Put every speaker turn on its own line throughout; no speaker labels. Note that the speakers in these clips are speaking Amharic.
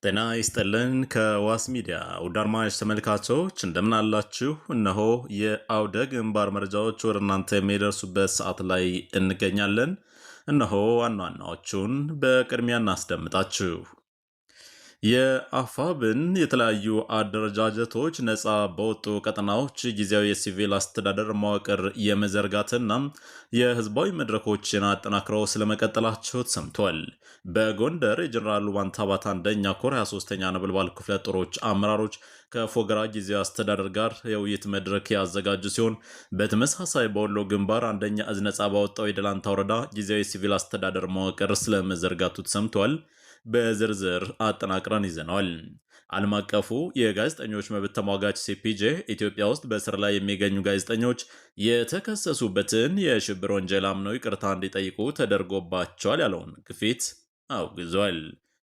ጤና ይስጥልን ከዋስ ሚዲያ ውድ አድማጭ ተመልካቾች እንደምን አላችሁ? እነሆ የአውደ ግንባር መረጃዎች ወደ እናንተ የሚደርሱበት ሰዓት ላይ እንገኛለን። እነሆ ዋና ዋናዎቹን በቅድሚያ እናስደምጣችሁ። የአፋብን የተለያዩ አደረጃጀቶች ነፃ በወጡ ቀጠናዎች ጊዜያዊ የሲቪል አስተዳደር መዋቅር የመዘርጋትና የህዝባዊ መድረኮችን አጠናክረው ስለመቀጠላቸው ተሰምቷል። በጎንደር የጀኔራል ባንታባት አንደኛ ኮር 23ኛ ነበልባል ክፍለ ጦሮች አመራሮች ከፎገራ ጊዜያዊ አስተዳደር ጋር የውይይት መድረክ ያዘጋጁ ሲሆን በተመሳሳይ በወሎ ግንባር አንደኛ እዝ ነፃ ባወጣው የደላንታ ወረዳ ጊዜያዊ ሲቪል አስተዳደር መዋቅር ስለመዘርጋቱ ተሰምቷል። በዝርዝር አጠናቅረን ይዘነዋል። ዓለም አቀፉ የጋዜጠኞች መብት ተሟጋች ሲፒጄ ኢትዮጵያ ውስጥ በእስር ላይ የሚገኙ ጋዜጠኞች የተከሰሱበትን የሽብር ወንጀል አምነው ይቅርታ እንዲጠይቁ ተደርጎባቸዋል ያለውን ግፊት አውግዟል።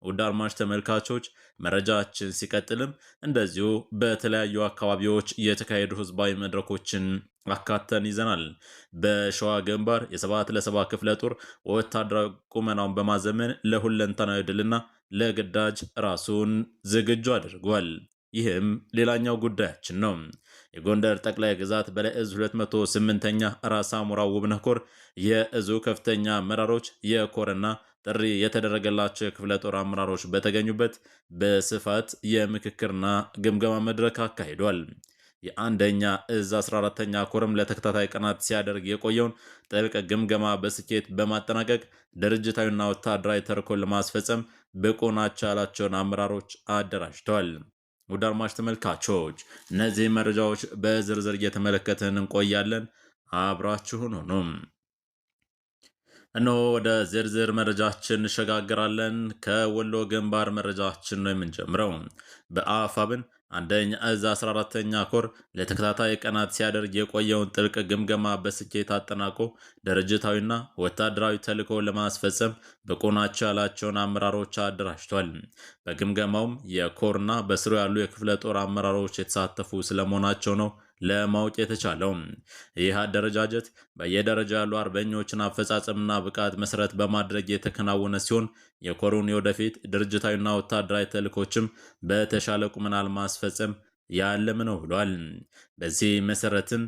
ውድ አድማጭ ተመልካቾች መረጃችን ሲቀጥልም እንደዚሁ በተለያዩ አካባቢዎች የተካሄዱ ህዝባዊ መድረኮችን አካተን ይዘናል። በሸዋ ግንባር የሰባት ለሰባ ክፍለ ጦር ወታደራዊ ቁመናውን በማዘመን ለሁለንተናዊ ድልና ለግዳጅ ራሱን ዝግጁ አድርጓል። ይህም ሌላኛው ጉዳያችን ነው። የጎንደር ጠቅላይ ግዛት በላይ እዝ 208ኛ ራስ አሞራ ውብነህ ኮር የእዙ ከፍተኛ አመራሮች የኮርና ጥሪ የተደረገላቸው የክፍለ ጦር አመራሮች በተገኙበት በስፋት የምክክርና ግምገማ መድረክ አካሂዷል። የአንደኛ እዝ 14ኛ ኮርም ለተከታታይ ቀናት ሲያደርግ የቆየውን ጥልቅ ግምገማ በስኬት በማጠናቀቅ ድርጅታዊና ወታደራዊ ተልዕኮን ለማስፈጸም ብቁ ናቸው ያላቸውን አመራሮች አደራጅተዋል። ውድ አድማጭ ተመልካቾች እነዚህ መረጃዎች በዝርዝር እየተመለከትን እንቆያለን። አብራችሁን ሁኑም። እነሆ ወደ ዝርዝር መረጃችን እንሸጋግራለን። ከወሎ ግንባር መረጃችን ነው የምንጀምረው። በአፋብን አንደኛ እዝ 14ኛ ኮር ለተከታታይ ቀናት ሲያደርግ የቆየውን ጥልቅ ግምገማ በስኬት አጠናቆ ድርጅታዊና ወታደራዊ ተልዕኮ ለማስፈጸም ብቁ ናቸው ያላቸውን አመራሮች አደራጅቷል። በግምገማውም የኮርና በስሩ ያሉ የክፍለ ጦር አመራሮች የተሳተፉ ስለመሆናቸው ነው ለማወቅ የተቻለው። ይህ አደረጃጀት በየደረጃ ያሉ አርበኞችን አፈጻጸምና ብቃት መሰረት በማድረግ የተከናወነ ሲሆን የኮሩን የወደፊት ድርጅታዊና ወታደራዊ ተልዕኮችም በተሻለ ቁመና ለማስፈጸም ያለም ነው ብሏል። በዚህ መሰረትም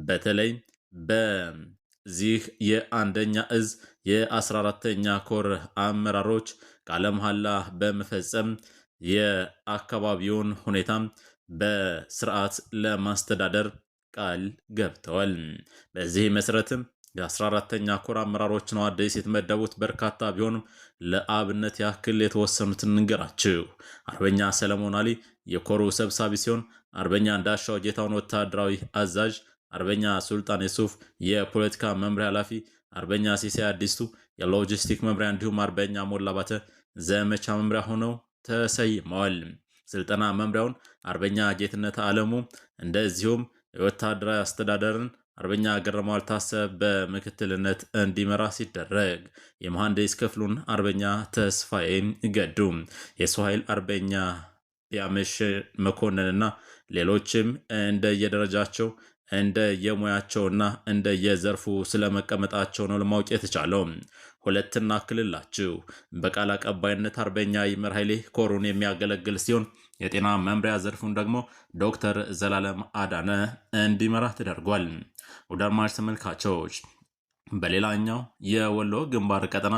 በተለይ በዚህ የአንደኛ እዝ የ14ኛ ኮር አመራሮች ቃለ መሐላ በመፈጸም የአካባቢውን ሁኔታም በስርዓት ለማስተዳደር ቃል ገብተዋል። በዚህ መሰረትም የ14ኛ ኮር አመራሮች ነው አዲስ የተመደቡት። በርካታ ቢሆንም ለአብነት ያክል የተወሰኑትን እንገራችሁ። አርበኛ ሰለሞን አሊ የኮሩ ሰብሳቢ ሲሆን፣ አርበኛ እንዳሻው ጌታውን ወታደራዊ አዛዥ፣ አርበኛ ሱልጣን የሱፍ የፖለቲካ መምሪያ ኃላፊ፣ አርበኛ ሲሳይ አዲስቱ የሎጂስቲክ መምሪያ እንዲሁም አርበኛ ሞላ ባተ ዘመቻ መምሪያ ሆነው ተሰይመዋል። ስልጠና መምሪያውን አርበኛ ጌትነት አለሙ እንደዚሁም የወታደራዊ አስተዳደርን አርበኛ ገረመው አልታሰብ በምክትልነት እንዲመራ ሲደረግ የመሐንዲስ ክፍሉን አርበኛ ተስፋዬ ገዱ፣ የሰው ኃይል አርበኛ ቢያመሽ መኮንንና ሌሎችም እንደየደረጃቸው እንደየሙያቸውና እንደየዘርፉ ስለመቀመጣቸው ነው ለማወቅ የተቻለው። ሁለትና ክልላችሁ በቃል አቀባይነት አርበኛ ይመር ኃይሌ ኮሩን የሚያገለግል ሲሆን የጤና መምሪያ ዘርፉን ደግሞ ዶክተር ዘላለም አዳነ እንዲመራ ተደርጓል። ውድ አድማጭ ተመልካቾች በሌላኛው የወሎ ግንባር ቀጠና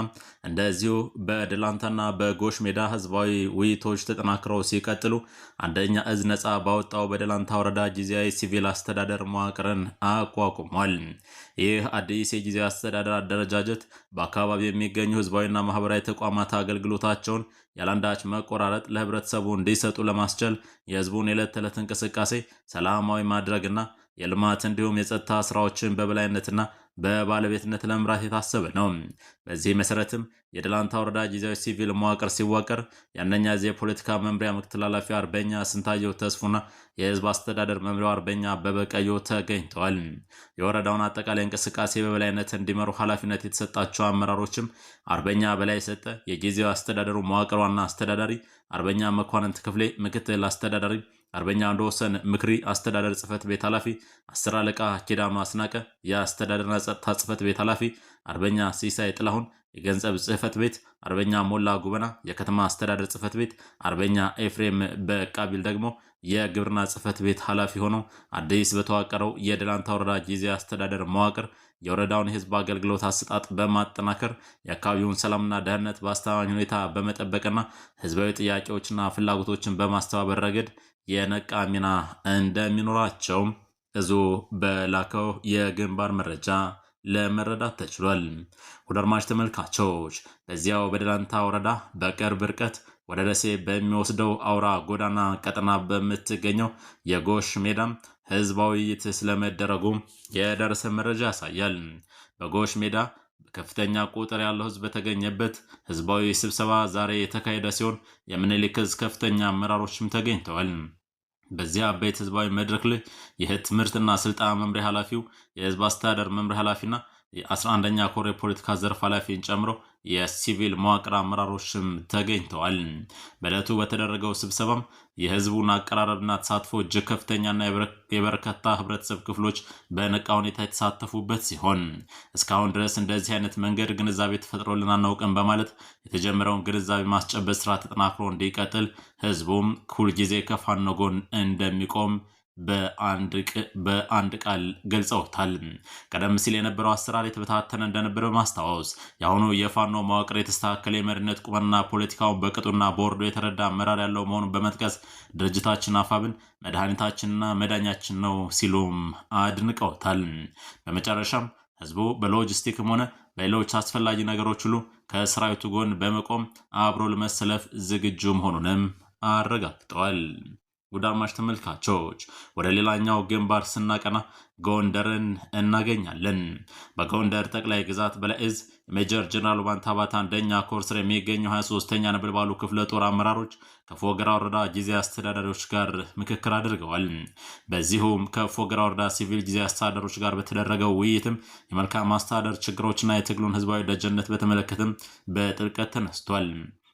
እንደዚሁ በደላንታና በጎሽ ሜዳ ህዝባዊ ውይይቶች ተጠናክረው ሲቀጥሉ አንደኛ እዝ ነፃ ባወጣው በደላንታ ወረዳ ጊዜያዊ ሲቪል አስተዳደር መዋቅርን አቋቁሟል። ይህ አዲስ የጊዜያዊ አስተዳደር አደረጃጀት በአካባቢ የሚገኙ ህዝባዊና ማህበራዊ ተቋማት አገልግሎታቸውን ያላንዳች መቆራረጥ ለህብረተሰቡ እንዲሰጡ ለማስቻል የህዝቡን የዕለት ተዕለት እንቅስቃሴ ሰላማዊ ማድረግና የልማት እንዲሁም የጸጥታ ስራዎችን በበላይነትና በባለቤትነት ለመምራት የታሰበ ነው። በዚህ መሰረትም የደላንታ ወረዳ ጊዜያዊ ሲቪል መዋቅር ሲዋቀር የአንደኛ ጊዜ የፖለቲካ መምሪያ ምክትል ኃላፊ አርበኛ ስንታየው ተስፉና የህዝብ አስተዳደር መምሪያው አርበኛ አበበ ቀዮ ተገኝተዋል። የወረዳውን አጠቃላይ እንቅስቃሴ በበላይነት እንዲመሩ ኃላፊነት የተሰጣቸው አመራሮችም አርበኛ በላይ ሰጠ የጊዜያዊ አስተዳደሩ መዋቅር ዋና አስተዳዳሪ፣ አርበኛ መኳንንት ክፍሌ ምክትል አስተዳዳሪ፣ አርበኛ እንደወሰን ምክሪ አስተዳደር ጽህፈት ቤት ኃላፊ፣ 10 አለቃ ኪዳኑ አስናቀ የአስተዳደርና ጸጥታ ጽህፈት ቤት ኃላፊ፣ አርበኛ ሲሳይ ጥላሁን የገንዘብ ጽህፈት ቤት አርበኛ ሞላ ጉበና፣ የከተማ አስተዳደር ጽህፈት ቤት አርበኛ ኤፍሬም በቃቢል ደግሞ የግብርና ጽህፈት ቤት ኃላፊ ሆነው አዲስ በተዋቀረው የደላንታ ወረዳ ጊዜያዊ አስተዳደር መዋቅር የወረዳውን የህዝብ አገልግሎት አሰጣጥ በማጠናከር የአካባቢውን ሰላምና ደህንነት በአስተማማኝ ሁኔታ በመጠበቅና ህዝባዊ ጥያቄዎችና ፍላጎቶችን በማስተባበር ረገድ የነቃ ሚና እንደሚኖራቸውም እዙ በላከው የግንባር መረጃ ለመረዳት ተችሏል። ወደ አድማጭ ተመልካቾች በዚያው በደላንታ ወረዳ በቅርብ ርቀት ወደ ደሴ በሚወስደው አውራ ጎዳና ቀጠና በምትገኘው የጎሽ ሜዳም ህዝባዊ ውይይት ስለመደረጉ የደረሰ መረጃ ያሳያል። በጎሽ ሜዳ ከፍተኛ ቁጥር ያለው ህዝብ በተገኘበት ህዝባዊ ስብሰባ ዛሬ የተካሄደ ሲሆን የምኒልክ ዕዝ ከፍተኛ አመራሮችም ተገኝተዋል። በዚያ አበይት ህዝባዊ መድረክ ላይ የትምህርትና ስልጠና መምሪያ ኃላፊው፣ የህዝብ አስተዳደር መምሪያ ኃላፊና የ11ኛ ኮር የፖለቲካ ዘርፍ ኃላፊን ጨምሮ የሲቪል መዋቅር አመራሮችም ተገኝተዋል። በዕለቱ በተደረገው ስብሰባም የህዝቡን አቀራረብና ተሳትፎ እጅግ ከፍተኛና የበርካታ ህብረተሰብ ክፍሎች በነቃ ሁኔታ የተሳተፉበት ሲሆን እስካሁን ድረስ እንደዚህ አይነት መንገድ ግንዛቤ ተፈጥሮልን አናውቅም በማለት የተጀመረውን ግንዛቤ ማስጨበጥ ስራ ተጠናክሮ እንዲቀጥል ህዝቡም ሁልጊዜ ከፋኖ ጎን እንደሚቆም በአንድ ቃል ገልጸውታል። ቀደም ሲል የነበረው አሰራር የተበታተነ እንደነበረ በማስታወስ የአሁኑ የፋኖ መዋቅር የተስተካከለ የመሪነት ቁመና ፖለቲካውን በቅጡና ቦርዶ የተረዳ አመራር ያለው መሆኑን በመጥቀስ ድርጅታችን አፋብን መድኃኒታችንና መዳኛችን ነው ሲሉም አድንቀውታል። በመጨረሻም ህዝቡ በሎጂስቲክም ሆነ በሌሎች አስፈላጊ ነገሮች ሁሉ ከሰራዊቱ ጎን በመቆም አብሮ ለመሰለፍ ዝግጁ መሆኑንም አረጋግጠዋል። ውድ አድማጭ ተመልካቾች ወደ ሌላኛው ግንባር ስናቀና ጎንደርን እናገኛለን። በጎንደር ጠቅላይ ግዛት በላይ ዕዝ ሜጀር ጀነራል ባንታባት አንደኛ ኮር ስር የሚገኙ 23ኛ ነበልባሉ ክፍለ ጦር አመራሮች ከፎገራ ወረዳ ጊዜያዊ አስተዳዳሪዎች ጋር ምክክር አድርገዋል። በዚሁም ከፎገራ ወረዳ ሲቪል ጊዜያዊ አስተዳዳሪዎች ጋር በተደረገው ውይይትም የመልካም አስተዳደር ችግሮችና የትግሉን ህዝባዊ ደጀነት በተመለከተም በጥልቀት ተነስቷል።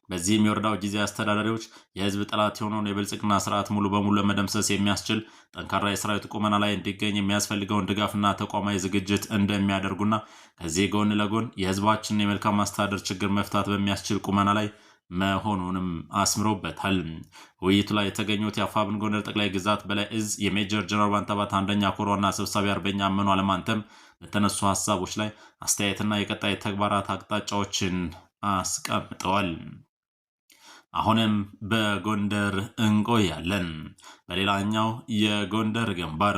በዚህም የወረዳው ጊዜያዊ አስተዳዳሪዎች የህዝብ ጠላት የሆነውን የብልጽግና ስርዓት ሙሉ በሙሉ ለመደምሰስ የሚያስችል ጠንካራ የሰራዊት ቁመና ላይ እንዲገኝ የሚያስፈልገውን ድጋፍና ተቋማዊ ዝግጅት እንደሚያደርጉና ከዚህ ጎን ለጎን የህዝባችንን የመልካም አስተዳደር ችግር መፍታት በሚያስችል ቁመና ላይ መሆኑንም አስምሮበታል። ውይይቱ ላይ የተገኙት የአፋብን ጎንደር ጠቅላይ ግዛት በላይ ዕዝ የሜጀር ጀነራል ባንታባት አንደኛ ኮር ዋና ሰብሳቢ አርበኛ አመኑ አለማንተም በተነሱ ሀሳቦች ላይ አስተያየትና የቀጣይ ተግባራት አቅጣጫዎችን አስቀምጠዋል። አሁንም በጎንደር እንቆያለን። በሌላኛው የጎንደር ግንባር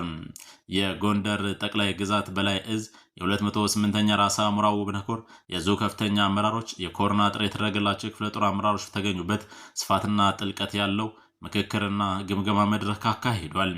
የጎንደር ጠቅላይ ግዛት በላይ ዕዝ የ208ኛ ራስ አሞራ ውብነህ ኮር የዙ ከፍተኛ አመራሮች የኮርና ጥሪ የተደረገላቸው የክፍለ ጦር አመራሮች በተገኙበት ስፋትና ጥልቀት ያለው ምክክርና ግምገማ መድረክ አካሂዷል።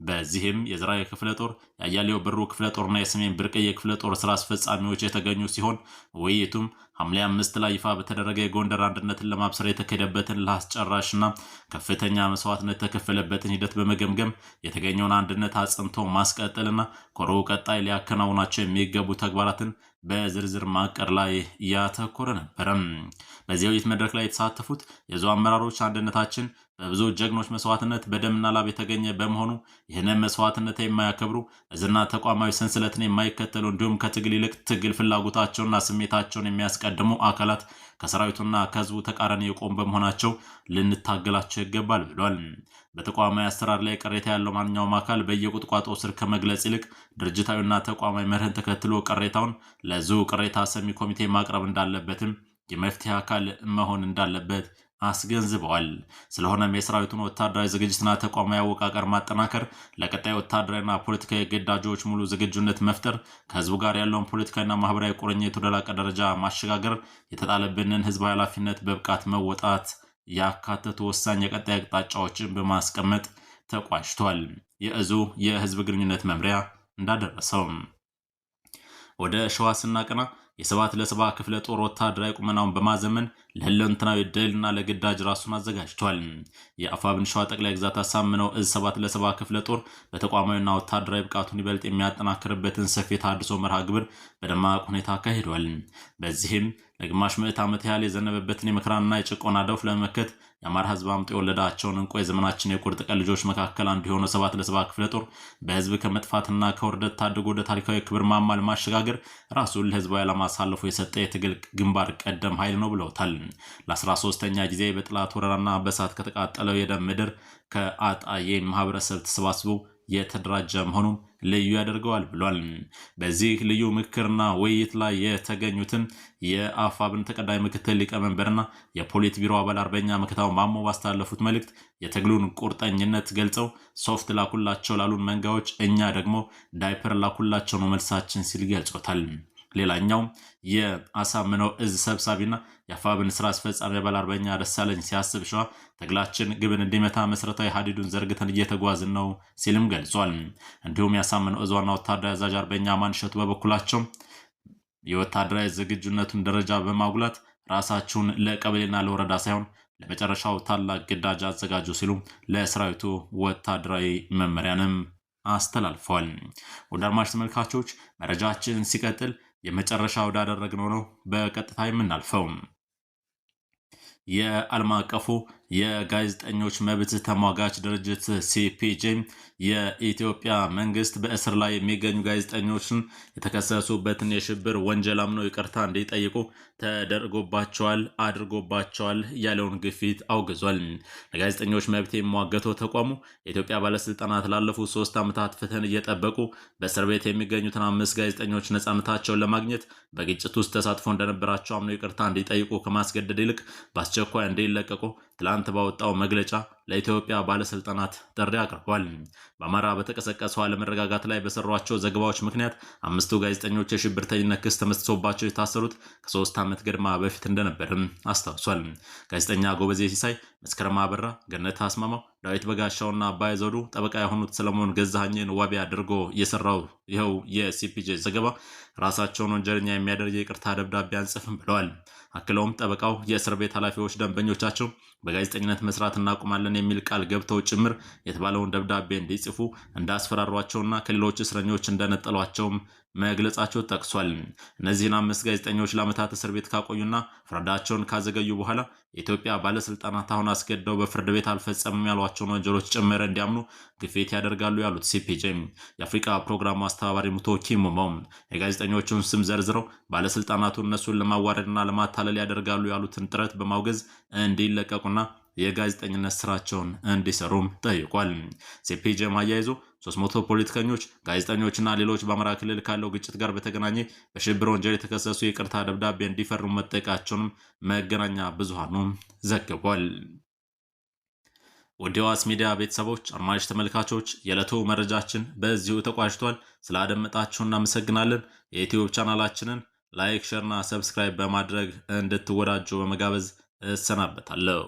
በዚህም የዝራይ ክፍለ ጦር፣ የአያሌው ብሩ ክፍለ ጦርና የሰሜን ብርቅዬ ክፍለ ጦር ስራ አስፈጻሚዎች የተገኙ ሲሆን ውይይቱም ሐምሌ 5 ላይ ይፋ በተደረገ የጎንደር አንድነትን ለማብሰር የተካሄደበትን ለአስጨራሽና ከፍተኛ መስዋዕትነት የተከፈለበትን ሂደት በመገምገም የተገኘውን አንድነት አጽንቶ ማስቀጠልና ኮሩ ቀጣይ ሊያከናውናቸው የሚገቡ ተግባራትን በዝርዝር ማቀር ላይ ያተኮረ ነበረም። በዚህ ውይይት መድረክ ላይ የተሳተፉት የዙ አመራሮች አንድነታችን በብዙ ጀግኖች መስዋዕትነት በደምና ላብ የተገኘ በመሆኑ ይህንን መስዋዕትነት የማያከብሩ እዝና ተቋማዊ ሰንሰለትን የማይከተሉ እንዲሁም ከትግል ይልቅ ትግል ፍላጎታቸውና ስሜታቸውን የሚያስቀድሙ አካላት ከሰራዊቱና ከህዝቡ ተቃራኒ የቆሙ በመሆናቸው ልንታገላቸው ይገባል ብሏል። በተቋማዊ አሰራር ላይ ቅሬታ ያለው ማንኛውም አካል በየቁጥቋጦ ስር ከመግለጽ ይልቅ ድርጅታዊና ተቋማዊ መርህን ተከትሎ ቅሬታውን ለዙ ቅሬታ ሰሚ ኮሚቴ ማቅረብ እንዳለበትም የመፍትሄ አካል መሆን እንዳለበት አስገንዝበዋል። ስለሆነም የሰራዊቱን ወታደራዊ ዝግጅትና ተቋማዊ አወቃቀር ማጠናከር፣ ለቀጣይ ወታደራዊና ፖለቲካዊ ግዳጆች ሙሉ ዝግጁነት መፍጠር፣ ከህዝቡ ጋር ያለውን ፖለቲካዊና ማህበራዊ ቁርኝት ወደ ላቀ ደረጃ ማሸጋገር፣ የተጣለብንን ህዝባዊ ኃላፊነት በብቃት መወጣት ያካተቱ ወሳኝ የቀጣይ አቅጣጫዎችን በማስቀመጥ ተቋጭቷል። የእዙ የህዝብ ግንኙነት መምሪያ እንዳደረሰው ወደ ሸዋ ስናቀና የሰባት ለሰባ ክፍለ ጦር ወታደራዊ ቁመናውን በማዘመን ለሁለንተናዊ ድልና ለግዳጅ ራሱን አዘጋጅቷል። የአፋብን ሸዋ ጠቅላይ ግዛት አሳምነው ዕዝ 7 ለ7 ክፍለ ጦር በተቋማዊና ወታደራዊ ብቃቱን ይበልጥ የሚያጠናክርበትን ሰፊ ተሃድሶ መርሃ ግብር በደማቅ ሁኔታ አካሂዷል። በዚህም ለግማሽ ምዕት ዓመት ያህል የዘነበበትን የመከራና የጭቆና ደውፍ ለመመከት የአማራ ህዝብ አምጦ የወለዳቸውን እንቁ የዘመናችን የቁርጥ ቀን ልጆች መካከል አንዱ የሆነው 7 ለ7 ክፍለ ጦር በህዝብ ከመጥፋትና ከውርደት ታድጎ ወደ ታሪካዊ ክብር ማማ ለማሸጋገር ራሱን ለህዝባዊ ዓላማ አሳልፎ የሰጠ የትግል ግንባር ቀደም ኃይል ነው ብለውታል። ለ13ኛ ጊዜ በጥላት ወረራና በእሳት ከተቃጠለው የደም ምድር ከአጣዬ ማህበረሰብ ተሰባስቦ የተደራጀ መሆኑም ልዩ ያደርገዋል ብሏል። በዚህ ልዩ ምክርና ውይይት ላይ የተገኙትን የአፋብን ተቀዳሚ ምክትል ሊቀመንበርና የፖሊት ቢሮ አባል አርበኛ መከታው ማሞ ባስተላለፉት መልእክት የትግሉን ቁርጠኝነት ገልጸው ሶፍት ላኩላቸው ላሉን መንጋዎች እኛ ደግሞ ዳይፐር ላኩላቸው ነው መልሳችን ሲል ገልጾታል። ሌላኛው የአሳምነው እዝ ሰብሳቢና የአፋብን ስራ አስፈጻሚ አባል አርበኛ ደሳለኝ ሲያስብ ሸዋ ትግላችን ግብን እንዲመታ መሰረታዊ ሀዲዱን ዘርግተን እየተጓዝን ነው ሲልም ገልጿል። እንዲሁም የአሳምነው እዝ ዋና ወታደራዊ አዛዥ አርበኛ ማንሸቱ በበኩላቸው የወታደራዊ ዝግጁነቱን ደረጃ በማጉላት ራሳችሁን ለቀበሌና ለወረዳ ሳይሆን ለመጨረሻው ታላቅ ግዳጅ አዘጋጁ ሲሉ ለሰራዊቱ ወታደራዊ መመሪያንም አስተላልፏል። ወደ አድማጭ ተመልካቾች መረጃችን ሲቀጥል የመጨረሻ ወዳደረግነው ነው በቀጥታ የምናልፈው። የዓለም አቀፉ የጋዜጠኞች መብት ተሟጋች ድርጅት ሲፒጄ የኢትዮጵያ መንግስት በእስር ላይ የሚገኙ ጋዜጠኞችን የተከሰሱበትን የሽብር ወንጀል አምነው ይቅርታ እንዲጠይቁ ተደርጎባቸዋል አድርጎባቸዋል ያለውን ግፊት አውግዟል። ለጋዜጠኞች መብት የሚሟገተው ተቋሙ የኢትዮጵያ ባለስልጣናት ላለፉት 3 ዓመታት ፍትህን እየጠበቁ በእስር ቤት የሚገኙትን 5 ጋዜጠኞች ነጻነታቸውን ለማግኘት በግጭት ውስጥ ተሳትፎ እንደነበራቸው አምነው ይቅርታ እንዲጠይቁ ከማስገደድ ይልቅ በአስቸኳይ እንዲለቀቁ ትላንት ባወጣው መግለጫ ለኢትዮጵያ ባለስልጣናት ጥሪ አቅርቧል። በአማራ በተቀሰቀሰው አለመረጋጋት ላይ በሰሯቸው ዘገባዎች ምክንያት 5ቱ ጋዜጠኞች የሽብርተኝነት ክስ ተመስርቶባቸው የታሰሩት ከ3 ዓመት ገድማ በፊት እንደነበርም አስታውሷል። ጋዜጠኛ ጎበዜ ሲሳይ፣ መስከረም አበራ፣ ገነት አስማማው፣ ዳዊት በጋሻውና አባይ ዘውዱ ጠበቃ የሆኑት ሰለሞን ገዛኸኝን ዋቢ አድርጎ የሰራው ይኸው የሲፒጄ ዘገባ ራሳቸውን ወንጀለኛ የሚያደርግ የይቅርታ ደብዳቤ አንጽፍም ብለዋል። አክለውም ጠበቃው የእስር ቤት ኃላፊዎች ደንበኞቻቸው በጋዜጠኝነት መስራት እናቁማለን የሚል ቃል ገብተው ጭምር የተባለውን ደብዳቤ እንዲጽፉ እንዳስፈራሯቸውና ከሌሎች እስረኞች እንደነጠሏቸውም መግለጻቸው ጠቅሷል። እነዚህን 5 ጋዜጠኞች ለዓመታት እስር ቤት ካቆዩና ፍርዳቸውን ካዘገዩ በኋላ የኢትዮጵያ ባለስልጣናት አሁን አስገድደው በፍርድ ቤት አልፈጸምም ያሏቸውን ወንጀሎች ጭምር እንዲያምኑ ግፊት ያደርጋሉ ያሉት ሲፒጄ የአፍሪካ ፕሮግራሙ አስተባባሪ ሙቶኪ ሞሞም የጋዜጠኞቹን ስም ዘርዝረው ባለስልጣናቱ እነሱን ለማዋረድና ለማታለል ያደርጋሉ ያሉትን ጥረት በማውገዝ እንዲለቀቁና የጋዜጠኝነት ስራቸውን እንዲሰሩም ጠይቋል። ሲፒጄ አያይዞ 300 ፖለቲከኞች፣ ጋዜጠኞችና ሌሎች በአማራ ክልል ካለው ግጭት ጋር በተገናኘ በሽብር ወንጀል የተከሰሱ የይቅርታ ደብዳቤ እንዲፈርሙ መጠየቃቸውንም መገናኛ ብዙሃኑ ዘግቧል። ወደ ዋስ ሚዲያ ቤተሰቦች አድማጭ ተመልካቾች የዕለቱ መረጃችን በዚሁ ተቋጭቷል። ስላደመጣችሁ እናመሰግናለን። የዩቲዩብ ቻናላችንን ላይክ፣ ሼርና ሰብስክራይብ በማድረግ እንድትወዳጁ በመጋበዝ እሰናበታለሁ።